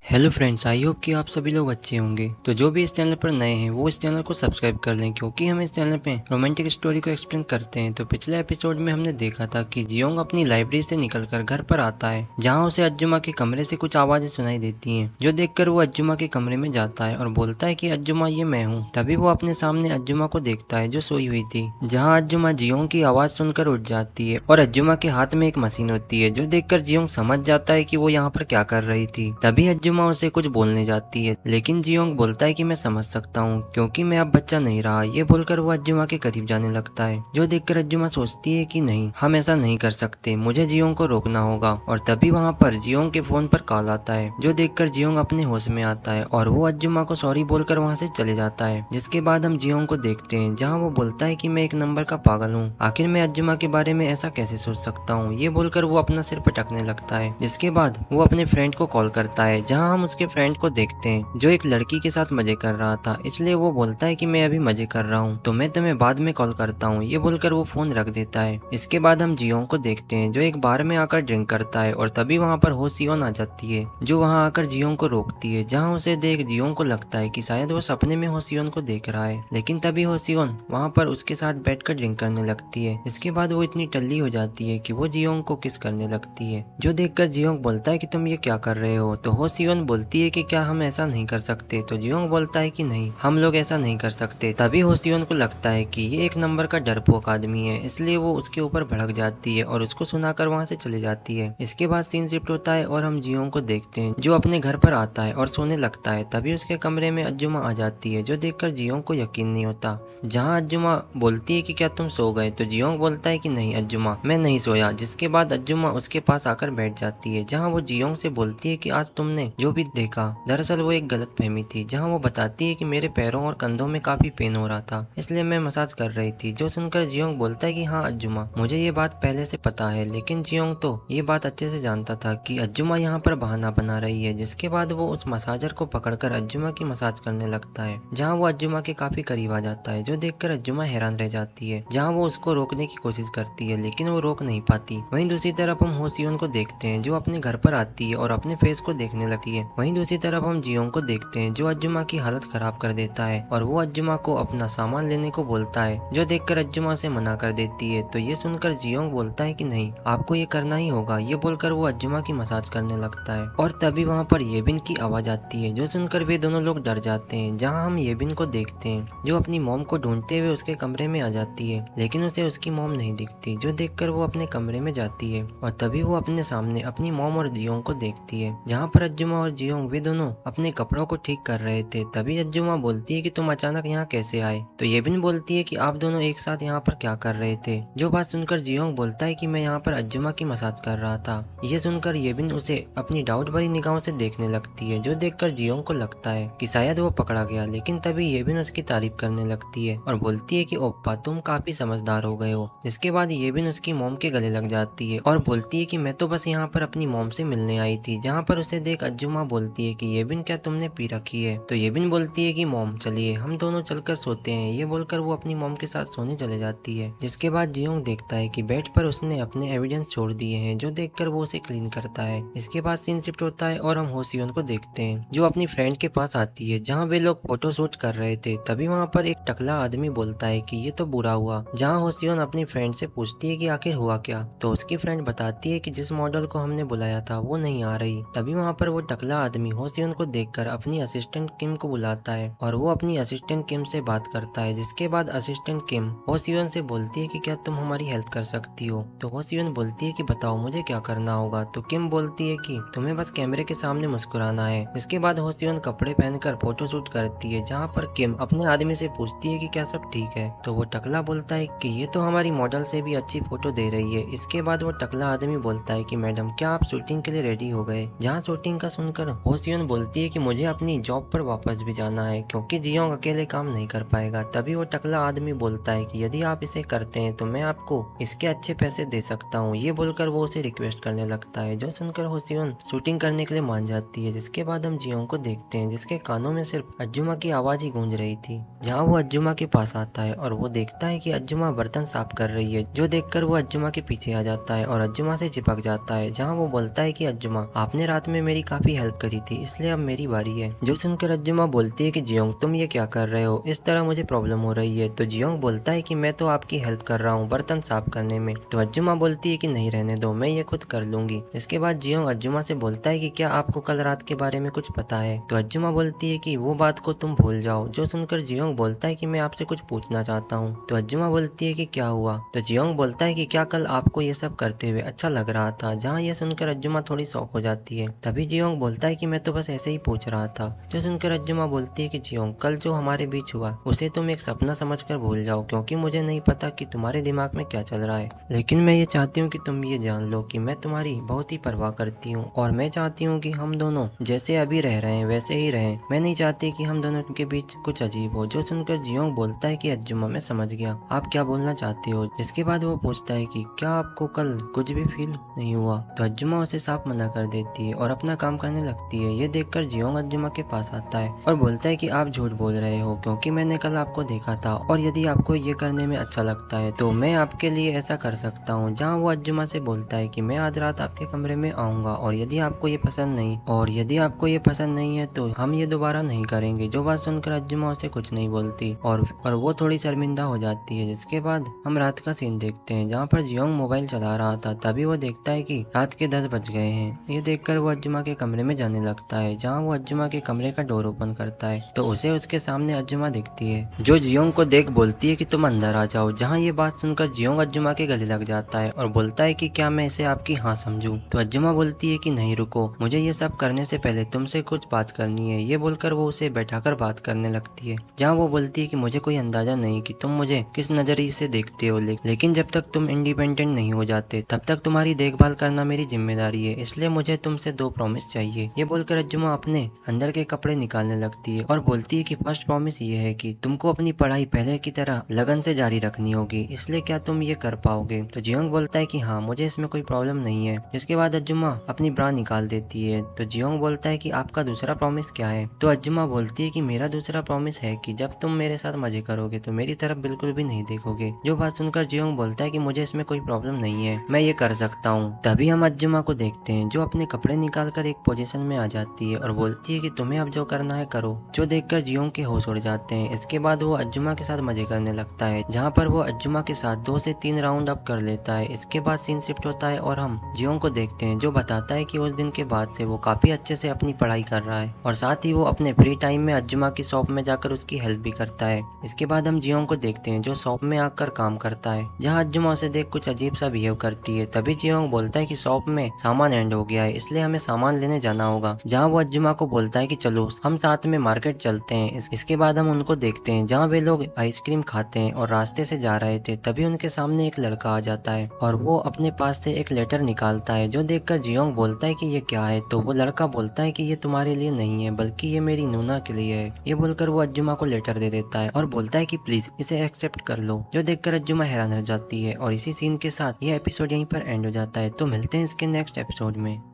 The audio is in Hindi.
हेलो फ्रेंड्स, आई होप कि आप सभी लोग अच्छे होंगे। तो जो भी इस चैनल पर नए हैं वो इस चैनल को सब्सक्राइब कर लें, क्योंकि हम इस चैनल पे रोमांटिक स्टोरी को एक्सप्लेन करते हैं। तो पिछले एपिसोड में हमने देखा था कि जियोंग अपनी लाइब्रेरी से निकलकर घर पर आता है, जहाँ उसे अज्जुमा के कमरे से कुछ आवाजें सुनाई देती हैं, जो देखकर वो अज्जुमा के कमरे में जाता है और बोलता है कि अज्जुमा, ये मैं हूँ। तभी वो अपने सामने अज्जुमा को देखता है जो सोई हुई थी, जहाँ अज्जुमा जियोंग की आवाज सुनकर उठ जाती है और अज्जुमा के हाथ में एक मशीन होती है, जो देखकर जियोंग समझ जाता है कि वो यहाँ पर क्या कर रही थी। तभी अज्जुमा उसे कुछ बोलने जाती है, लेकिन जियोंग बोलता है कि मैं समझ सकता हूँ, क्योंकि मैं अब बच्चा नहीं रहा। ये बोलकर वो अज्जुमा के करीब जाने लगता है, जो देखकर अज्जुमा सोचती है कि नहीं, हम ऐसा नहीं कर सकते, मुझे जियोंग को रोकना होगा। और तभी वहाँ पर जियोंग के फोन पर कॉल आता है, जो देखकर जियोंग अपने होश में आता है और वो अज्जुमा को सॉरी बोलकर वहाँ से चले जाता है। जिसके बाद हम जियोंग को देखते हैं, जहाँ वो बोलता है कि मैं एक नंबर का पागल हूँ, आखिर मैं अज्जुमा के बारे में ऐसा कैसे सोच सकता हूँ। ये बोलकर वो अपना सिर पटकने लगता है। जिसके बाद वो अपने फ्रेंड को कॉल करता है, जहाँ हम उसके फ्रेंड को देखते हैं जो एक लड़की के साथ मजे कर रहा था। इसलिए वो बोलता है कि मैं अभी मजे कर रहा हूँ, तो मैं तुम्हें बाद में कॉल करता हूँ। ये बोलकर वो फोन रख देता है। इसके बाद हम जियोंग को देखते हैं, जो एक बार में आकर ड्रिंक करता है और तभी वहाँ पर हो सियोन आ जाती है, जो वहाँ आकर जियोंग को रोकती है। जहाँ उसे देख जियोंग को लगता है कि शायद वो सपने में हो सियोन को देख रहा है, लेकिन तभी हो सियोन वहाँ पर उसके साथ बैठकर ड्रिंक करने लगती है। इसके बाद वो इतनी टल्ली हो जाती है कि वो जियोंग को किस करने लगती है, जो देखकर जियोंग बोलता है कि तुम ये क्या कर रहे हो। तो हो सियोन बोलती है कि क्या हम ऐसा नहीं कर सकते। तो जियोंग बोलता है कि नहीं, हम लोग ऐसा नहीं कर सकते। तभी हो सियोन को लगता है कि ये एक नंबर का डरपोक आदमी है, इसलिए वो उसके ऊपर भड़क जाती है और उसको सुनाकर वहाँ से चले जाती है। इसके बाद सीन शिफ्ट होता है और हम जियोंग को देखते हैं, जो अपने घर पर आता है और सोने लगता है। तभी उसके कमरे में अज्जुमा आ जाती है, जो देखकर जियोंग को यकीन नहीं होता। जहाँ अज्जुमा बोलती है कि क्या तुम सो गए। तो जियोंग बोलता है कि नहीं अज्जुमा, मैं नहीं सोया। जिसके बाद अज्जुमा उसके पास आकर बैठ जाती है, जहाँ वो जियोंग से बोलती है कि आज तुमने जो भी देखा, दरअसल वो एक गलत फहमी थी। जहाँ वो बताती है कि मेरे पैरों और कंधों में काफी पेन हो रहा था, इसलिए मैं मसाज कर रही थी। जो सुनकर जियोंग बोलता है कि हाँ अज्जुमा, मुझे ये बात पहले से पता है। लेकिन जियोंग तो ये बात अच्छे से जानता था कि अज्जुमा यहाँ पर बहाना बना रही है। जिसके बाद वो उस मसाजर को पकड़कर अज्जुमा की मसाज करने लगता है, जहाँ वो अज्जुमा के काफी करीब आ जाता है, जो देखकर अज्जुमा हैरान रह जाती है। जहाँ वो उसको रोकने की कोशिश करती है, लेकिन वो रोक नहीं पाती। वहीं दूसरी तरफ हम हो सियोन को देखते हैं, जो अपने घर पर आती है और अपने फेस को देखने लगती है। वहीं दूसरी तरफ हम जियोंग को देखते हैं, जो अज्जुमा की हालत खराब कर देता है और वो अज्जुमा को अपना सामान लेने को बोलता है, जो देखकर अज्जुमा से मना कर देती है। तो ये सुनकर जियोंग बोलता है कि नहीं, आपको ये करना ही होगा। ये बोलकर वो अज्जुमा की मसाज करने लगता है और तभी वहाँ पर येबिन की आवाज आती है, जो सुनकर वे दोनों लोग डर जाते हैं। जहाँ हम येबिन को देखते हैं, जो अपनी मॉम को ढूंढते हुए उसके कमरे में आ जाती है, लेकिन उसे उसकी मॉम नहीं दिखती, जो देखकर वो अपने कमरे में जाती है और तभी वो अपने सामने अपनी मॉम और जियोंग को देखती है, जहाँ पर अज्जुमा और जियोंग वे दोनों अपने कपड़ों को ठीक कर रहे थे। तभी अज्जुमा बोलती है कि तुम अचानक यहाँ कैसे आए। तो येबिन बोलती है कि आप दोनों एक साथ यहाँ पर क्या कर रहे थे। जो बात सुनकर जियोंग बोलता है कि मैं यहाँ पर अज्जुमा की मसाज कर रहा था। ये सुनकर येबिन उसे अपनी डाउट भरी निगाहों से देखने लगती है, जो देखकर जियोंग को लगता है कि शायद वो पकड़ा गया। लेकिन तभी येबिन उसकी तारीफ करने लगती है और बोलती है कि ओप्पा, तुम काफी समझदार हो गए हो। इसके बाद येबिन उसकी मॉम के गले लग जाती है और बोलती है कि मैं तो बस यहाँ पर अपनी मॉम से मिलने आई थी। जहाँ पर उसे देख अज्जुमा बोलती है कि येबिन, क्या तुमने पी रखी है। तो येबिन बोलती है कि मॉम, चलिए हम दोनों चलकर सोते हैं। ये बोलकर वो अपनी मॉम के साथ सोने चले जाती है। जिसके बाद जियोंग देखता है कि बेड पर उसने अपने एविडेंस छोड़ दिए हैं, जो देखकर वो उसे क्लीन करता है। इसके बाद सीन शिफ्ट होता है और हम हो सियोन को देखते हैं, जो अपनी फ्रेंड के पास आती है, जहाँ वे लोग फोटो शूट कर रहे थे। तभी वहाँ पर एक टकला आदमी बोलता है कि ये तो बुरा हुआ। जहाँ हो सियोन अपनी फ्रेंड से पूछती है कि आखिर हुआ क्या। तो उसकी फ्रेंड बताती है कि जिस मॉडल को हमने बुलाया था वो नहीं आ रही। तभी वहाँ पर वो टकला आदमी हो सियोन को देखकर अपनी असिस्टेंट किम को बुलाता है और वो अपनी असिस्टेंट किम से बात करता है। जिसके बाद असिस्टेंट किम हो सियोन से बोलती है कि क्या तुम हमारी हेल्प कर सकती हो। तो हो सियोन बोलती है कि बताओ मुझे क्या करना होगा। तो किम बोलती है कि तुम्हें बस कैमरे के सामने मुस्कुराना है। इसके बाद हो सियोन कपड़े पहनकर फोटो शूट करती है, जहाँ पर किम अपने आदमी से पूछती है कि क्या सब ठीक है। तो वो टकला बोलता है कि ये तो हमारी मॉडल से भी अच्छी फोटो दे रही है। इसके बाद वो टकला आदमी बोलता है कि मैडम, क्या आप शूटिंग के लिए रेडी हो गए। जहाँ शूटिंग का सुनकर हो सियोन बोलती है कि मुझे अपनी जॉब पर वापस भी जाना है, क्योंकि जियोंग अकेले काम नहीं कर पाएगा। तभी वो टकला आदमी बोलता है कि यदि आप इसे करते हैं तो मैं आपको इसके अच्छे पैसे दे सकता हूँ। ये बोलकर वो उसे रिक्वेस्ट करने लगता है, जो सुनकर हो सियोन शूटिंग करने के लिए मान जाती है। जिसके बाद हम जियोंग को देखते हैं, जिसके कानों में सिर्फ अज्जुमा की आवाज ही गूंज रही थी। जहाँ वो अज्जुमा के पास आता है और वो देखता है कि अज्जुमा बर्तन साफ कर रही है, जो देखकर वो अज्जुमा के पीछे आ जाता है और अज्जुमा से चिपक जाता है। जहाँ वो बोलता है कि अज्जुमा, आपने रात में मेरी काफी हेल्प करी थी, इसलिए अब मेरी बारी है। जो सुनकर अर्जुमा बोलती है कि जियोंग तुम ये क्या कर रहे हो, इस तरह मुझे प्रॉब्लम हो रही है। तो जियोंग बोलता है कि मैं तो आपकी हेल्प कर रहा हूँ बर्तन साफ करने में। तो अर्जुमा बोलती है कि नहीं रहने दो, मैं ये खुद कर लूंगी। इसके बाद जियोंग अर्जुमा से बोलता है कि क्या आपको कल रात के बारे में कुछ पता है। तो अर्जुमा बोलती है कि वो बात को तुम भूल जाओ। जो सुनकर जियोंग बोलता है कि मैं आपसे कुछ पूछना चाहता हूँ। तो अर्जुमा बोलती है कि क्या हुआ। तो जियोंग बोलता है कि क्या कल आपको ये सब करते हुए अच्छा लग रहा था। जहाँ ये सुनकर अर्जुमा थोड़ी शॉक हो जाती है। तभी जियोंग बोलता है कि मैं तो बस ऐसे ही पूछ रहा था। जो सुनकर अर्जुमा बोलती है कि जियोंग कल जो हमारे बीच हुआ उसे तुम एक सपना समझकर भूल जाओ, क्योंकि मुझे नहीं पता कि तुम्हारे दिमाग में क्या चल रहा है, लेकिन मैं ये चाहती हूँ कि तुम ये जान लो कि मैं तुम्हारी बहुत ही परवाह करती हूँ और मैं चाहती हूँ कि हम दोनों जैसे अभी रह रहे हैं वैसे ही रहें। मैं नहीं चाहती कि हम दोनों के बीच कुछ अजीब हो। जो सुनकर जियोंग बोलता है कि अर्जुमा मैं समझ गया, आप क्या बोलना चाहती हो। जिसके बाद वो पूछता है कि क्या आपको कल कुछ भी फील नहीं हुआ। तो अर्जुमा उसे साफ मना कर देती है और अपना काम करने लगती है। ये देखकर जियोंग अर्जुमा के पास आता है और बोलता है कि आप झूठ बोल रहे हो, क्योंकि मैंने कल आपको देखा था और यदि आपको ये करने में अच्छा लगता है तो मैं आपके लिए ऐसा कर सकता हूँ। जहाँ वो अर्जुमा से बोलता है कि मैं आज रात आपके कमरे में आऊंगा और यदि आपको ये पसंद नहीं है तो हम ये दोबारा नहीं करेंगे। जो बात सुनकर अर्जुमा उसे कुछ नहीं बोलती और वो थोड़ी शर्मिंदा हो जाती है। जिसके बाद हम रात का सीन देखते हैं जहाँ पर जियोंग मोबाइल चला रहा था। तभी वो देखता है कि रात के 10 बज गए हैं। ये देखकर वो अर्जुमा के कमरे में जाने लगता है। जहाँ वो अर्जुमा के कमरे का डोर ओपन करता है तो उसे उसके सामने अर्जुमा दिखती है, जो जियोंग को देख बोलती है कि तुम अंदर आ जाओ। जहाँ ये बात सुनकर जियोंग अर्जुमा के गले लग जाता है और बोलता है कि क्या मैं इसे आपकी हाँ समझूं। तो अर्जुमा बोलती है कि नहीं रुको, मुझे ये सब करने से पहले तुमसे कुछ बात करनी है। ये बोलकर वो उसे बैठाकर बात करने लगती है। जहाँ वो बोलती है कि मुझे कोई अंदाजा नहीं कि तुम मुझे किस नजरिए से देखते हो, लेकिन जब तक तुम इंडिपेंडेंट नहीं हो जाते तब तक तुम्हारी देखभाल करना मेरी जिम्मेदारी है, इसलिए मुझे तुमसे 2 प्रॉमिस चाहिए। ये बोलकर अर्जुमा अपने अंदर के कपड़े निकालने लगती है और बोलती है कि फर्स्ट प्रॉमिस ये है कि तुमको अपनी पढ़ाई पहले की तरह लगन से जारी रखनी होगी, इसलिए क्या तुम ये कर पाओगे। तो जियोंग बोलता है कि हाँ, मुझे इसमें कोई प्रॉब्लम नहीं है। इसके बाद अर्जुमा अपनी ब्रा निकाल देती है। तो जियोंग बोलता है कि आपका दूसरा प्रॉमिस क्या है। तो अर्जुमा बोलती है कि मेरा दूसरा प्रॉमिस है कि जब तुम मेरे साथ मजे करोगे तो मेरी तरफ बिल्कुल भी नहीं देखोगे। जो बात सुनकर जियोंग बोलता है कि मुझे इसमें कोई प्रॉब्लम नहीं है, मैं ये कर सकता हूँ। तभी हम अर्जुमा को देखते हैं जो अपने कपड़े निकालकर एक पोजीशन में आ जाती है और बोलती है कि तुम्हें अब जो करना है करो। जो देखकर जियोंग के होश उड़ जाते हैं। इसके बाद वो अर्जुमा के साथ मजे करने लगता है, जहाँ पर वो अर्जुमा के साथ 2 से 3 राउंड अप कर लेता है। इसके बाद सीन शिफ्ट होता है और हम जियोंग को देखते हैं, जो बताता है कि उस दिन के बाद से वो काफी अच्छे से अपनी पढ़ाई कर रहा है और साथ ही वो अपने फ्री टाइम में अर्जुमा की शॉप में जाकर उसकी हेल्प भी करता है। इसके बाद हम जियोंग को देखते हैं जो शॉप में आकर काम करता है, जहाँ अर्जुमा उसे देख कुछ अजीब सा बिहेव करती है। तभी जियोंग बोलता है कि शॉप में सामान एंड हो गया है, इसलिए हमें सामान लेने जाना होगा। जहाँ वो अर्जुमा को बोलता है कि चलो हम साथ में मार्केट चलते हैं। इसके बाद हम उनको देखते हैं जहाँ वे लोग आइसक्रीम खाते हैं और रास्ते से जा रहे थे। तभी उनके सामने एक लड़का आ जाता है और वो अपने पास से एक लेटर निकालता है, जो देखकर जियोंग बोलता है कि ये क्या है। तो वो लड़का बोलता है कि ये तुम्हारे लिए नहीं है बल्कि ये मेरी नूना के लिए है। ये बोलकर वो अर्जुमा को लेटर दे देता है और बोलता है कि प्लीज इसे एक्सेप्ट कर लो। जो देखकर अर्जुमा हैरान रह जाती है और इसी सीन के साथ ये एपिसोड यहीं पर एंड हो जाता है। तो मिलते हैं इसके नेक्स्ट एपिसोड में।